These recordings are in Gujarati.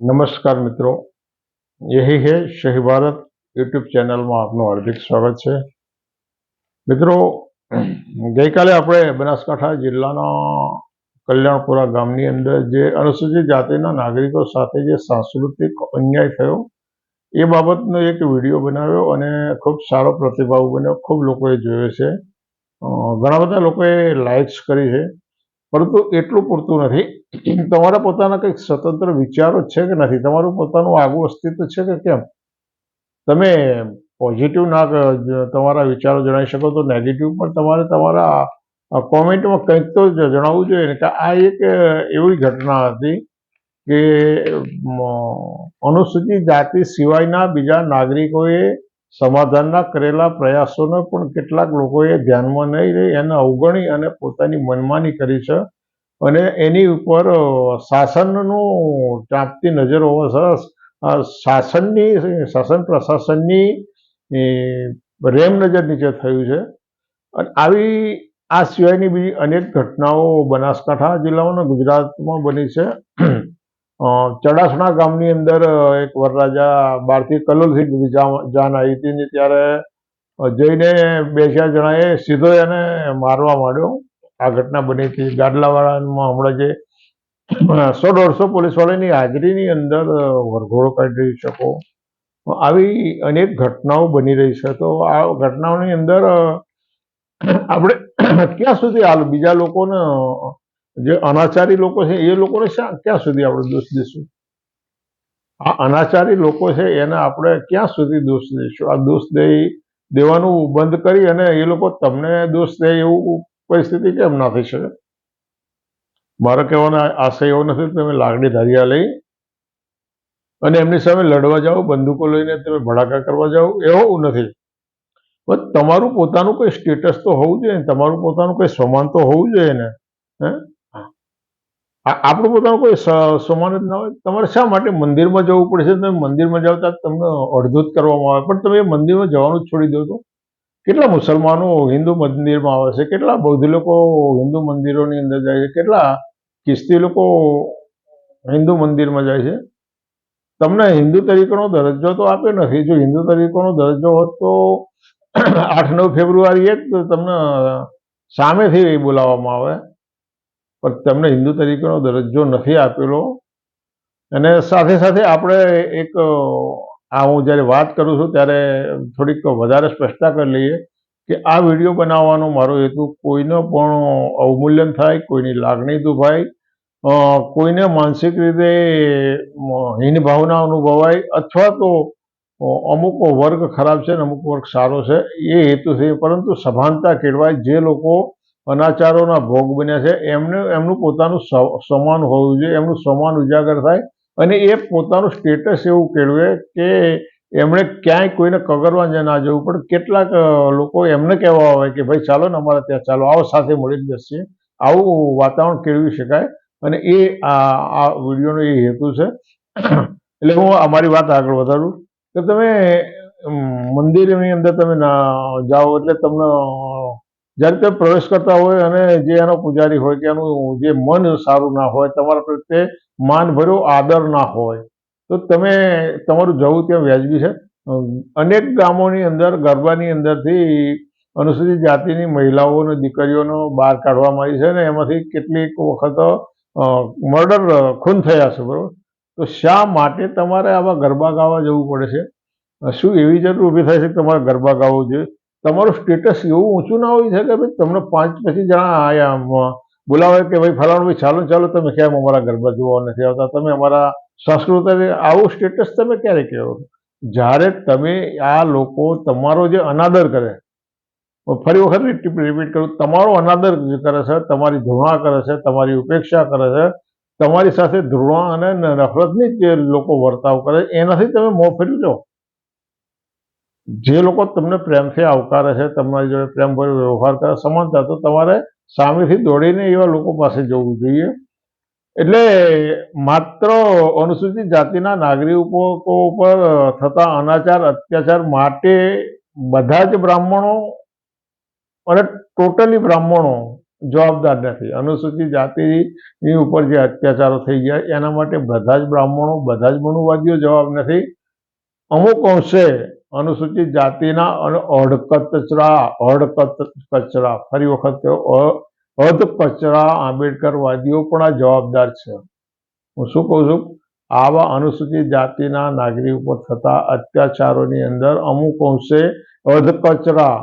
नमस्कार मित्रों, यही है सही भारत यूट्यूब चैनल में आपનું હાર્દિક સ્વાગત છે। મિત્રો, ગઈકાલે આપણે બનાસકાંઠા જિલ્લાના કલ્યાણપુરા ગામની અંદર જે અનુસૂચિત જાતિના નાગરિકો સાથે જે સાંસ્કૃતિક અન્યાય થયો એ બાબતનો એક વિડીયો બનાવ્યો અને ખૂબ સારો પ્રતિભાવ બન્યો। ખૂબ લોકોએ જોયો છે, ઘણા બધા લોકોએ લાઇક્સ કરી છે, પરંતુ એટલું પૂરતું નથી। તમારા પોતાના કંઈક સ્વતંત્ર વિચારો છે કે નથી? તમારું પોતાનું આગવું અસ્તિત્વ છે કે કેમ? તમે પોઝિટિવ તમારા વિચારો જણાવી શકો તો નેગેટિવ પણ તમારે તમારા કોમેન્ટમાં કંઈક તો જણાવવું જોઈએ ને કે આ એક એવી ઘટના હતી કે અનુસૂચિત જાતિ સિવાયના બીજા નાગરિકોએ સમાધાનના કરેલા પ્રયાસોને પણ કેટલાક લોકોએ ધ્યાનમાં નહીં લઈ એને અવગણી અને પોતાની મનમાની કરી છે અને એની ઉપર શાસનનું ચાંપતી નજર હોવા શાસન પ્રશાસનની રેમ નજર નીચે થયું છે। અને આવી આ સિવાયની બીજી અનેક ઘટનાઓ બનાસકાંઠા જિલ્લામાં અને ગુજરાતમાં બની છે। ચડાસણા ગામની અંદર એક વરરાજા બહારથી કલોલથી જાન આવી હતી ને ત્યારે જઈને બે ચાર જણાએ સીધો એને મારવા માંડ્યો। આ ઘટના બની હતી ગાડલાવાળામાં હમણાં જે 100-150 પોલીસવાળાની હાજરીની અંદર વરઘોડો કાઢી શકો। આવી અનેક ઘટનાઓ બની રહી છે। તો આ ઘટનાઓની અંદર આપણે ક્યાં સુધી બીજા લોકોને જે અનાચારી લોકો છે એ લોકોને ક્યાં સુધી આપણે દોષ દઈશું? આ અનાચારી લોકો છે એને આપણે ક્યાં સુધી દોષ દઈશું? આ દોષ દેવાનું બંધ કરી અને એ લોકો તમને દોષ દે એવું પરિસ્થિતિ કેમ ના થઈ શકે? મારો કહેવાનો આશય એવો નથી તમે લાગણી ધાર્યા લઈ અને એમની સામે લડવા જાઓ, બંદૂકો લઈને તમે ભડાકા કરવા જાઓ, એવું નથી। પણ તમારું પોતાનું કોઈ સ્ટેટસ તો હોવું જોઈએ ને, તમારું પોતાનું કોઈ સન્માન તો હોવું જોઈએ ને। આપણું પોતાનું કોઈ સન્માન જ ના હોય। તમારે શા માટે મંદિરમાં જવું પડે છે? તમે મંદિરમાં જાઓ ત્યારે તમને અડધૂત કરવામાં આવે, પણ તમે મંદિરમાં જવાનું જ છોડી દો તો? કેટલા મુસલમાનો હિન્દુ મંદિરમાં આવે છે, કેટલા બૌદ્ધ લોકો હિન્દુ મંદિરોની અંદર જાય છે, કેટલા ખ્રિસ્તી લોકો હિન્દુ મંદિરમાં જાય છે? તમને હિન્દુ તરીકેનો દરજ્જો તો આપ્યો નથી। જો હિન્દુ તરીકેનો દરજ્જો હોત તો 8-9 ફેબ્રુઆરીએ જ તમને સામેથી બોલાવવામાં આવે, પણ તમને હિન્દુ તરીકેનો દરજ્જો નથી આપેલો। અને સાથે સાથે આપણે એક હું જ્યારે વાત કરું છું ત્યારે થોડીક વધારે સ્પષ્ટતા કરી લઈએ કે આ વિડીયો બનાવવાનો મારો હેતુ કોઈનો પણ અવમૂલ્યન થાય, કોઈની લાગણી દુભાય, કોઈને માનસિક રીતે હીન ભાવના અનુભવાય અથવા તો અમુક વર્ગ ખરાબ છે અને અમુક વર્ગ સારો છે એ હેતુથી, પરંતુ સભાનતા કેળવાય। જે લોકો અનાચારોના ભોગ બન્યા છે એમનું પોતાનું સન્માન હોવું જોઈએ, એમનું સન્માન ઉજાગર થાય અને એ પોતાનું સ્ટેટસ એવું કેળવે કે એમણે ક્યાંય કોઈને કગરવા ના જવું પડે। કેટલાક લોકો એમને કહેવા આવે કે ભાઈ ચાલો ને અમારે ત્યાં ચાલો, આવો સાથે મળીને બેસીએ, આવું વાતાવરણ કેળવી શકાય અને એ આ વિડીયોનો એ હેતુ છે। એટલે હું અમારી વાત આગળ વધારું કે તમે મંદિરની અંદર તમે જાઓ એટલે તમને જ્યારે તમે પ્રવેશ કરતા હોય અને જે એનો પૂજારી હોય કે એનું જે મન સારું ના હોય, તમારા પ્રત્યે માનભર્યો આદર ના હોય, તો તમે તમારું જવું ત્યાં વ્યાજબી છે। અનેક ગામોની અંદર ગરબાની અંદરથી અનુસૂચિત જાતિની મહિલાઓ અને દીકરીઓનો બહાર કાઢવામાં આવી છે અને એમાંથી કેટલીક વખત મર્ડર ખૂન થયા છે, બરાબર? તો શા માટે તમારે આવા ગરબા ગાવા જવું પડે છે? શું એવી જરૂર ઊભી થાય છે કે તમારે ગરબા ગાવું જોઈએ? તમારું સ્ટેટસ એવું ઊંચું ના હોય છે કે ભાઈ તમને 5-25 જણા બોલાવે કે ભાઈ ફલાણું ભાઈ ચાલો ચાલો, તમે કેમ અમારા ગરબા જોવા નથી આવતા, તમે અમારા સંસ્કૃતિ, આવું સ્ટેટસ તમે ક્યારે કહેવો? જ્યારે તમે આ લોકો તમારો જે અનાદર કરે, ફરી વખત રિપીટ કરું, તમારો અનાદર કરે છે, તમારી ધૃણા કરે છે, તમારી ઉપેક્ષા કરે છે, તમારી સાથે ધૃણા અને નફરતની જે લોકો વર્તાવ કરે એનાથી તમે મોં ફેરવી લો। જે લોકો તમને પ્રેમથી આવકારે છે, તમારી જોડે પ્રેમભર્યો વ્યવહાર કરે, સમાનતા, તો તમારે સામેથી દોડીને એવા લોકો પાસે જવું જોઈએ। એટલે માત્ર અનુસૂચિત જાતિના નાગરિકો ઉપર થતા અનાચાર અત્યાચાર માટે બધા જ બ્રાહ્મણો અને ટોટલી બ્રાહ્મણો જવાબદાર નથી. અનુસૂચિત જાતિની ઉપર જે અત્યાચારો થઈ ગયા એના માટે બધા જ બ્રાહ્મણો, બધા જ મનુવાદીઓ જવાબ નથી. અમુક અંશે અનુસૂચિત જાતિના અને અધકચરા ફરી વખત અધકચરા આંબેડકરવાદીઓ પણ આ જવાબદાર છે. હું શું કહું છું, આવા અનુસૂચિત જાતિના નાગરિક ઉપર થતા અત્યાચારોની અંદર અમુક અંશે અધકચરા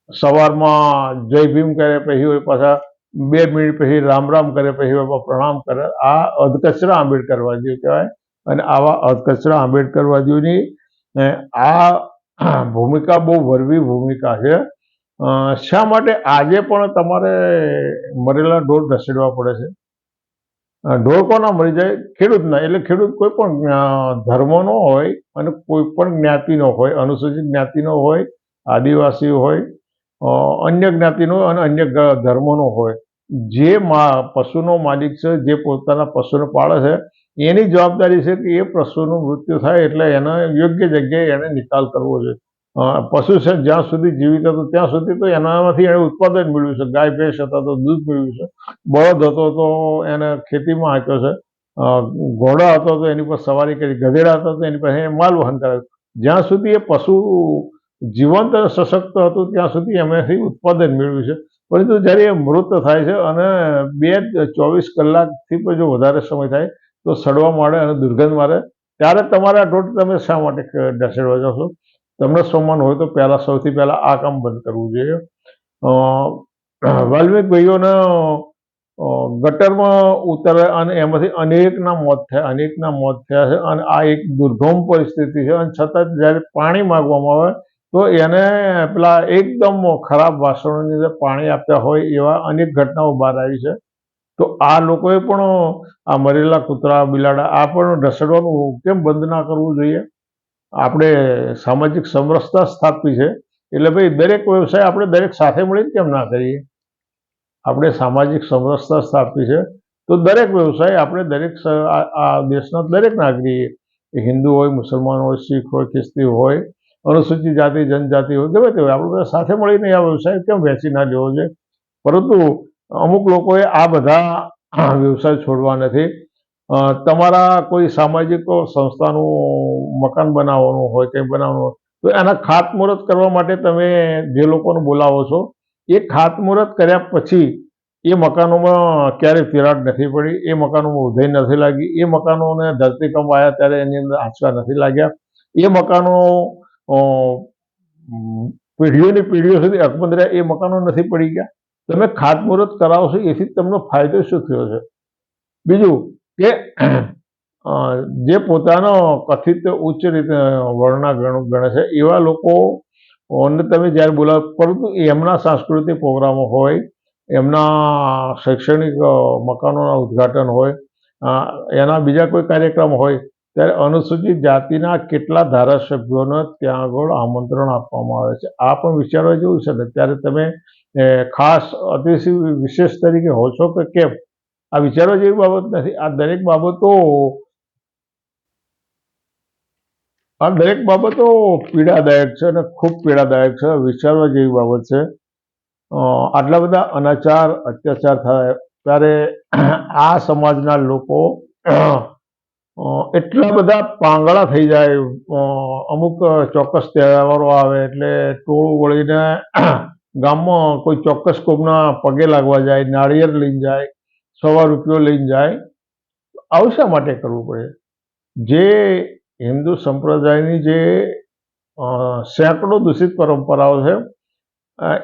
સવારમાં જય ભીમ કરે, પછી પાછા 2 મિનિટ પછી રામ રામ કરે, પછી પ્રણામ કરે, આ અધકચરા આંબેડકરવાદીઓ કહેવાય. અને આવા અધકચરા આંબેડકરવાદીઓની આ ભૂમિકા બહુ વરવી ભૂમિકા છે. શા માટે આજે પણ તમારે મરેલા ઢોર ઢસેડવા પડે છે? ઢોર કોના મરી જાય? ખેડૂતના. એટલે ખેડૂત કોઈ પણ ધર્મનો હોય અને કોઈ પણ જ્ઞાતિનો હોય, અનુસૂચિત જ્ઞાતિનો હોય, આદિવાસી હોય, અન્ય જ્ઞાતિનો અને અન્ય ધર્મનો હોય, જે પશુનો માલિક છે, જે પોતાના પશુને પાળે છે, એની જવાબદારી છે કે એ પશુનું મૃત્યુ થાય એટલે એને યોગ્ય જગ્યાએ એને નિકાલ કરવો જોઈએ. પશુ છે જ્યાં સુધી જીવિત હતો ત્યાં સુધી તો એનામાંથી એને ઉત્પાદન મળ્યું છે. ગાય ભેંસ હતા તો દૂધ મળ્યું છે, બળદ હતો તો એને ખેતીમાં આપ્યો છે, ઘોડા હતો તો એની પર સવારી કરી, ગધેડા હતો તો એની પાસે માલ વહન કરાવ્યું. જ્યાં સુધી એ પશુ જીવંત અને સશક્ત હતું ત્યાં સુધી એમાંથી ઉત્પાદન મેળવ્યું છે. પરંતુ જ્યારે એ મૃત થાય છે અને 24 કલાકથી પણ જો વધારે સમય થાય તો સડવા માંડે અને દુર્ગંધ મારે, ત્યારે તમારા ઢોર તમે શા માટે ઢસેડવા જાઓ છો? તમને સ્વમાન હોય તો સૌથી પહેલા આ કામ બંધ કરવું જોઈએ. વાલ્મિક ભાઈઓને ગટરમાં ઉતરે અને એમાંથી અનેકના મોત થયા છે. અને આ એક દુર્ગમ પરિસ્થિતિ છે. અને છતાં જ્યારે પાણી માંગવામાં આવે તો એને પેલા એકદમ ખરાબ વાસણોની અંદર પાણી આપ્યા હોય એવા અનેક ઘટનાઓ બહાર આવી છે. તો આ લોકોએ પણ આ મરેલા કૂતરા, બિલાડા આ પણ ઢસડવાનું કેમ બંધ ના કરવું જોઈએ? આપણે સામાજિક સમરસતા સ્થાપવી છે, એટલે ભાઈ દરેક વ્યવસાય આપણે દરેક સાથે મળીને કેમ ના કરીએ? આપણે સામાજિક સમરસતા સ્થાપવી છે તો દરેક વ્યવસાય આપણે દરેક આ દેશના દરેક નાગરિક, હિન્દુ હોય, મુસલમાન હોય, શીખ હોય, ખ્રિસ્તી હોય, અનુસૂચિત જાતિ, જનજાતિ હોય, ગમે તે હોય, આપણે બધા સાથે મળીને આ વ્યવસાય કેમ વેચી ના લેવો જોઈએ? પરંતુ અમુક લોકોએ આ બધા વ્યવસાય છોડવા નથી. તમારા કોઈ સામાજિક સંસ્થાનું મકાન બનાવવાનું હોય, કંઈ બનાવવાનું હોય તો એના ખાતમુહૂર્ત કરવા માટે તમે જે લોકોને બોલાવો છો, એ ખાતમુહૂર્ત કર્યા પછી એ મકાનોમાં ક્યારેય તિરાડ નથી પડી, એ મકાનોમાં ઉધઈ નથી લાગી, એ મકાનોને ધરતીકંપ આવ્યા ત્યારે એની અંદર આંચકા નથી લાગ્યા, એ મકાનો પેઢીઓની પેઢીઓ સુધી અકબંધ રહ્યા, એ મકાનો નથી પડી ગયા. તમે ખાતમુહૂર્ત કરાવશો એથી તમને ફાયદો શું થયો છે? બીજું કે જે પોતાનો કથિત ઉચ્ચ રીતે વર્ણના ગણે છે એવા લોકો તમે જ્યારે બોલાવો, પરંતુ એમના સાંસ્કૃતિક પ્રોગ્રામો હોય, એમના શૈક્ષણિક મકાનોના ઉદ્ઘાટન હોય, એના બીજા કોઈ કાર્યક્રમ હોય, ત્યારે અનુસૂચિત જાતિના કેટલા ધારાસભ્યોને ત્યાં આગળ આમંત્રણ આપવામાં આવે છે. આ પણ વિચારવા જેવું છે ને. ત્યારે તમે ખાસ અતિશય વિશેષ તરીકે હો છો કે કેમ? આ વિચારવા જેવી બાબત નથી. આ દરેક બાબતો પીડાદાયક છે અને ખૂબ પીડાદાયક છે, વિચારવા જેવી બાબત છે. આટલા બધા અનાચાર, અત્યાચાર થાય ત્યારે આ સમાજના લોકો એટલા બધા પાંગળા થઈ જાય. અમુક ચોક્કસ તહેવારો આવે એટલે ટોળું વળીને ગામમાં કોઈ ચોક્કસ કોમના પગે લાગવા જાય, નાળિયેર લઈને જાય, 100 રૂપિયો લઈને જાય. આવું શા માટે કરવું પડે? જે હિન્દુ સંપ્રદાયની જે સેંકડો દૂષિત પરંપરાઓ છે,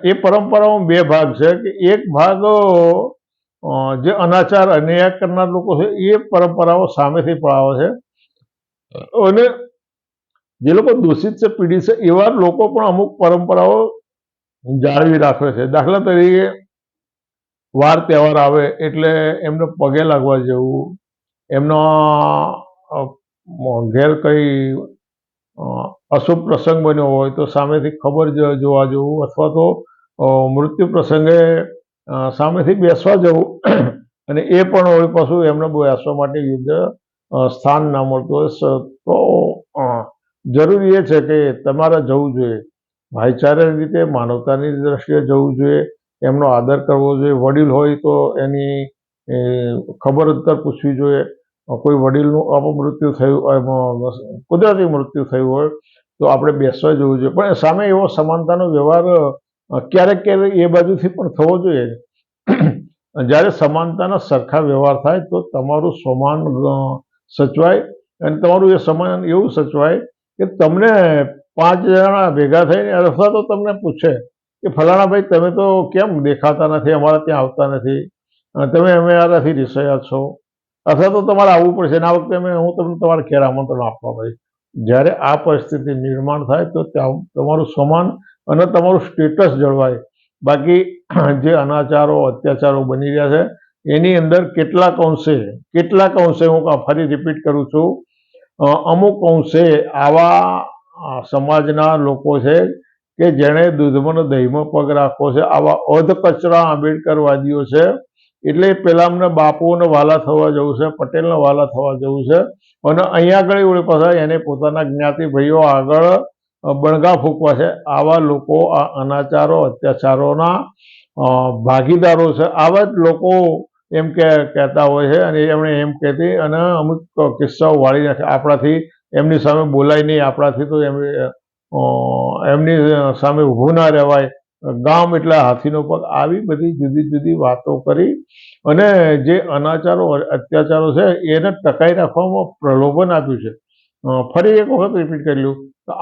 એ પરંપરાઓમાં 2 ભાગ છે કે એક ભાગ જે અનાચાર, અન્યાય કરનાર લોકો છે એ પરંપરાઓ સામેથી પડાવે છે, અને જે લોકો દૂષિત છે, પીડિત છે, એવા લોકો પણ અમુક પરંપરાઓ જાળવી રાખે છે. દાખલા તરીકે વાર તહેવાર આવે એટલે એમને પગે લાગવા જવું, એમના ઘેર કંઈ અશુભ પ્રસંગ બન્યો હોય તો સામેથી ખબર જોવા જવું, અથવા તો મૃત્યુ પ્રસંગે સામેથી બેસવા જવું, અને એ પણ હોય પાછું એમને બેસવા માટે યોગ્ય સ્થાન ના મળતું હોય તો જરૂરી એ છે કે તમારે જવું જોઈએ. ભાઈચારાની રીતે માનવતાની દ્રષ્ટિએ જવું જોઈએ, એમનો આદર કરવો જોઈએ. વડીલ હોય તો એની ખબર અંતર પૂછવી જોઈએ. કોઈ વડીલનું અપમૃત્યુ થયું, કુદરતી મૃત્યુ થયું હોય તો આપણે બેસવા જવું જોઈએ, પણ સામે એવો સમાનતાનો વ્યવહાર ક્યારેક ક્યારેક એ બાજુથી પણ થવો જોઈએ. જ્યારે સમાનતાના સરખા વ્યવહાર થાય તો તમારું સમાન સચવાય, અને તમારું એ સમાન એવું સચવાય કે તમને 5 જણા ભેગા થઈને અથવા તો તમને પૂછે કે ફલાણા ભાઈ તમે તો કેમ દેખાતા નથી, અમારા ત્યાં આવતા નથી, તમે અમારાથી રિસાયા છો, અથવા તો તમારે આવવું પડશે અને આ વખતે હું તમને તમારા ઘેર આમંત્રણ આપવા ભાઈ. જ્યારે આ પરિસ્થિતિ નિર્માણ થાય તો ત્યાં તમારું સમાન અને તમારું સ્ટેટસ જળવાય. બાકી જે અનાચારો અત્યાચારો બની રહ્યા છે એની અંદર કેટલાક અંશે હું ફરી રિપીટ કરું છું, અમુક અંશે આવા સમાજના લોકો છે કે જેણે દૂધમાં ને દહીંમાં પગ રાખવો છે, આવા અધકચરા આંબેડકરવાદીઓ છે. એટલે પેલા અમને બાપુઓને વાલા થવા જવું છે, પટેલને વાલા થવા જવું છે, અને અહીંયા આગળ વળી પાછા એને પોતાના જ્ઞાતિ ભાઈઓ આગળ બણગા ફૂંકવા છે. આવા લોકો આ અનાચારો અત્યાચારોના ભાગીદારો છે. આવા જ લોકો એમ કહેતા હોય છે, અને એમણે એમ કહેતી અને અમુક કિસ્સાઓ વાળી નાખે. આપણાથી એમની સામે બોલાય નહીં, આપણાથી તો એમની સામે ઊભું ના રહેવાય, ગામ એટલે હાથીનો પગ, આવી બધી જુદી જુદી વાતો કરી અને જે અનાચારો અત્યાચારો છે એને ટકાઈ રાખવામાં પ્રલોભન આપ્યું છે. ફરી એક વખત રિપીટ કરી લઉં,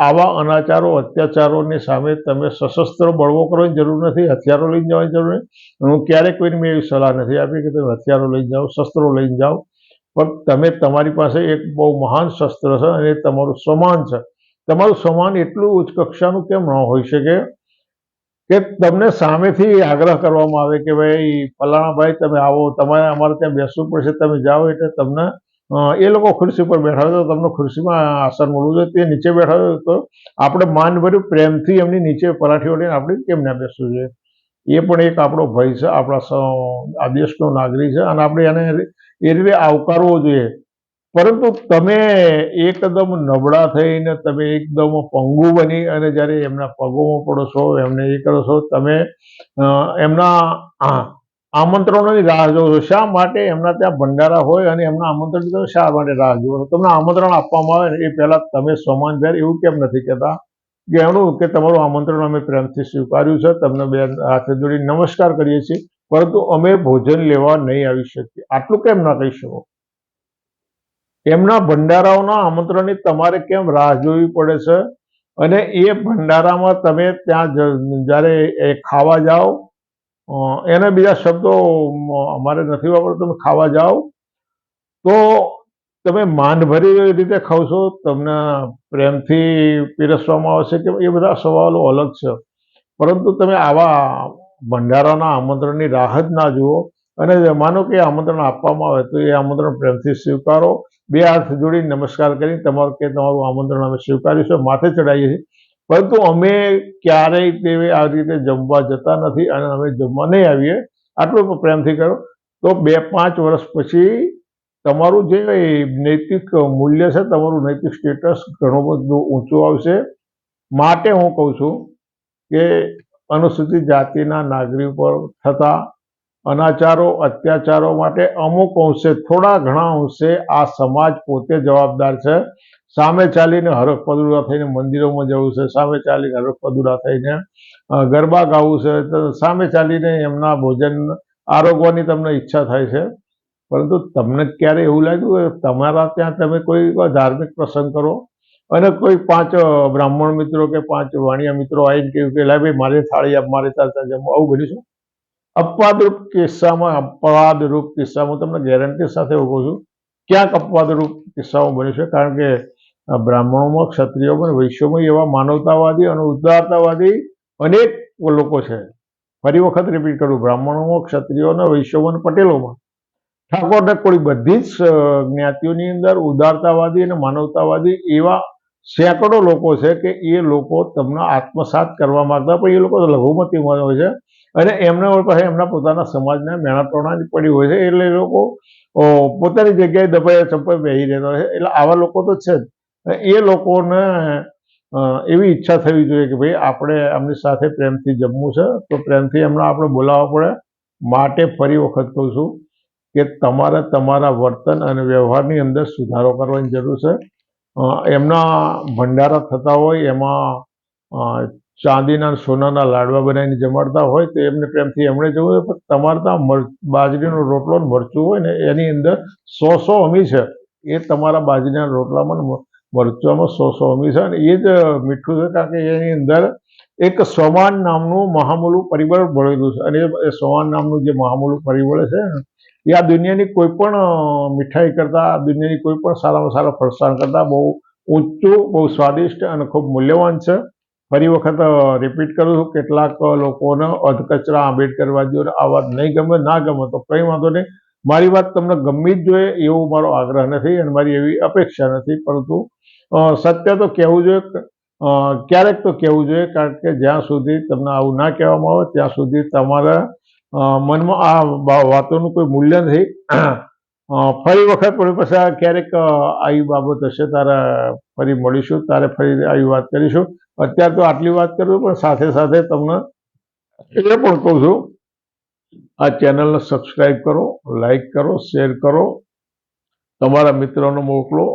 આવા અનાચારો અત્યાચારોની સામે તમે સશસ્ત્ર બળવો કરવાની જરૂર નથી, હથિયારો લઈને જવાની જરૂર નથી. હું ક્યારેક કોઈને મેં એવી સલાહ નથી આપી કે તમે હથિયારો લઈને જાઓ, શસ્ત્રો લઈને જાઓ, પણ તમે તમારી પાસે એક બહુ મહાન શસ્ત્ર છે અને તમારું સમાન છે. તમારું સમાન એટલું ઉચ્ચ કક્ષાનું કેમ ન હોઈ શકે કે તમને સામેથી આગ્રહ કરવામાં આવે કે ભાઈ ફલાણા ભાઈ તમે આવો, તમારે અમારે ત્યાં બેસવું પડશે, તમે જાઓ. એટલે તમને એ લોકો ખુરશી પર બેઠા હોય તો તમને ખુરશીમાં આસન મળવું જોઈએ, તે નીચે બેઠા હોય તો આપણે માનભર્યું પ્રેમથી એમની નીચે પરાઠી ઓઢીને આપણે કેમ ના બેસવું જોઈએ. એ પણ એક આપણો ભય છે, આપણા આ દેશનો નાગરિક છે અને આપણે એને એ રીતે આવકારવો જોઈએ. પરંતુ તમે એકદમ નબળા થઈને, તમે એકદમ પંગુ બની અને જ્યારે એમના પગોમાં પડો છો, એમને એ કરો છો, તમે એમના આમંત્રણોની રાહ જોવો છો. શા માટે? એમના ત્યાં ભંડારા હોય અને એમના આમંત્રણની તમે શા માટે રાહ જુઓ છો? તમને આમંત્રણ આપવામાં આવે ને એ પહેલા તમે સમાનભેર એવું કેમ નથી કહેતા કે એનું કે તમારું આમંત્રણ અમે પ્રેમથી સ્વીકાર્યું છે, તમને બે હાથે જોડી નમસ્કાર કરીએ છીએ, પરંતુ અમે ભોજન લેવા નહીં આવી શકીએ, આટલું કેમ ના કહી શકો? એમના ભંડારાઓના આમંત્રણની તમારે કેમ રાહ જોવી પડે છે? અને એ ભંડારામાં તમે ત્યાં જ્યારે ખાવા જાઓ, એના બીજા શબ્દો અમારે નથી વાપરતા, તમે ખાવા જાઓ તો તમે માનભરી રીતે ખાવ છો, તમને પ્રેમથી પીરસવામાં આવશે કે એ બધા સવાલો અલગ છે. પરંતુ તમે આવા ભંડારાના આમંત્રણની રાહ જ ના જુઓ અને માનો કે આમંત્રણ આપવામાં આવે તો એ આમંત્રણ પ્રેમથી સ્વીકારો. બે હાથ જોડી નમસ્કાર કરી તમારું આમંત્રણ અમે સ્વીકાર્યું છે, માથે ચડાવીએ છીએ, પરંતુ અમે ક્યારેય તે આ રીતે જમવા જતા નથી અને અમે જમવા નહીં આવીએ, આટલું પ્રેમથી કરો. તો 2-5 વર્ષ પછી તમારું જે નૈતિક મૂલ્ય છે, તમારું નૈતિક સ્ટેટસ ઘણું બધું ઊંચું આવશે. માટે હું કહું છું કે અનુસૂચિત જાતિના નાગરિકો પર થતા અનાચારો અત્યાચારો માટે અમુક અંશે, થોડા ઘણા અંશે આ સમાજ પોતે જવાબદાર છે. સામે ચાલીને હરખ પદુડા થઈને મંદિરોમાં જવું છે, સામે ચાલીને હરખ પદુડા થઈને ગરબા ગાવું છે, સામે ચાલીને એમના ભોજન આરોગવાની તમને ઈચ્છા થાય છે, પરંતુ તમને ક્યારે એવું લાગ્યું કે તમારા ત્યાં તમે કોઈ ધાર્મિક પ્રસંગ કરો અને કોઈ 5 બ્રાહ્મણ મિત્રો કે 5 વાણિયા મિત્રો આવીને કહ્યું કે લા ભાઈ મારી થાળી આપ, મારે ત્યાં જમવું? આવું બન્યું છે? અપવાદરૂપ કિસ્સામાં તમને ગેરંટી સાથે હું કહું છું, ક્યાંક અપવાદરૂપ કિસ્સાઓ બન્યું છે. કારણ કે બ્રાહ્મણોમાં, ક્ષત્રિયોમાં, વૈશ્યોમાં એવા માનવતાવાદી અને ઉદારતાવાદી અનેક લોકો છે. ફરી વખત રિપીટ કરું, બ્રાહ્મણોમાં, ક્ષત્રિયોમાં, વૈશ્યોમાં, પટેલોમાં, ઠાકોર ને કોળી બધી જ જ્ઞાતિઓની અંદર ઉદારતાવાદી અને માનવતાવાદી એવા સેંકડો લોકો છે કે એ લોકો તમને આત્મસાત કરવા માંગતા, પણ એ લોકો લઘુમતીમાં હોય છે અને એમના પાસે એમના પોતાના સમાજના મેણાટોણા જ પડી હોય છે, એટલે એ લોકો પોતાની જગ્યાએ દબાઈ ચંપલ બેસી રહેતા હોય છે. એટલે આવા લોકો તો છે જ. એ લોકોને એવી ઈચ્છા થવી જોઈએ કે ભાઈ આપણે એમની સાથે પ્રેમથી જમવું છે, તો પ્રેમથી એમને આપણે બોલાવવા પડે. માટે ફરી વખત કહું છું કે તમારે તમારા વર્તન અને વ્યવહારની અંદર સુધારો કરવાની જરૂર છે. એમના ભંડારા થતા હોય એમાં ચાંદીના અને સોનાના લાડવા બનાવીને જમાડતા હોય તો એમને પ્રેમથી એમણે જવું હોય, પણ તમારે ત્યાં બાજરીનો રોટલો ને મરચું હોય ને એની અંદર 100 અમી છે. એ તમારા બાજરીના રોટલામાં ને મરચામાં 100 અમી છે, અને એ જ મીઠું છે, કારણ કે એની અંદર એક સ્વમાન નામનું મહામૂલું પરિબળ ભળેલું છે, અને એ સ્વમાન નામનું જે મહામૂલું પરિબળ છે ને એ આ દુનિયાની કોઈ પણ મીઠાઈ કરતા, દુનિયાની કોઈ પણ સારામાં સારા ફરસાણ કરતા બહુ ઊંચું, બહુ સ્વાદિષ્ટ અને ખૂબ મૂલ્યવાન છે. ફરી વખત રિપીટ કરું છું, કેટલાક લોકોને અધકચરા આંબેડકરવાદીઓને આ વાત નહીં ગમે, ના ગમે તો કંઈ વાંધો નહીં. મારી વાત તમને ગમવી જ જોઈએ એવો મારો આગ્રહ નથી અને મારી એવી અપેક્ષા નથી, પરંતુ સત્ય તો કહેવું જોઈએ, ક્યારેક તો કહેવું જોઈએ, કારણ કે જ્યાં સુધી તમને આવું ના કહેવામાં આવે ત્યાં સુધી તમારા મનમાં આ વાતોનું કોઈ મૂલ્ય નથી. ફરી વખત વળી પાછા ક્યારેક આવી બાબત હશે ત્યારે ફરી મળીશું, ત્યારે ફરી આવી વાત કરીશું. અત્યારે તો આટલી વાત કરું, પણ સાથે સાથે તમને એ પણ કહું છું, આ ચેનલને સબસ્ક્રાઈબ કરો, લાઈક કરો, શેર કરો, તમારા મિત્રોને મોકલો,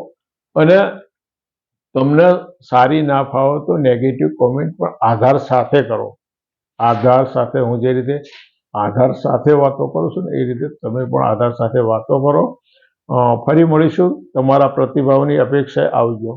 અને તમને સારી ના ફાવે તો નેગેટિવ કોમેન્ટ પણ આધાર સાથે કરો. આધાર સાથે, હું જે રીતે આધાર સાથે વાતો કરું છું ને એ રીતે તમે પણ આધાર સાથે વાતો કરો. ફરી મળીશું. તમારા પ્રતિભાવની અપેક્ષાએ આવજો.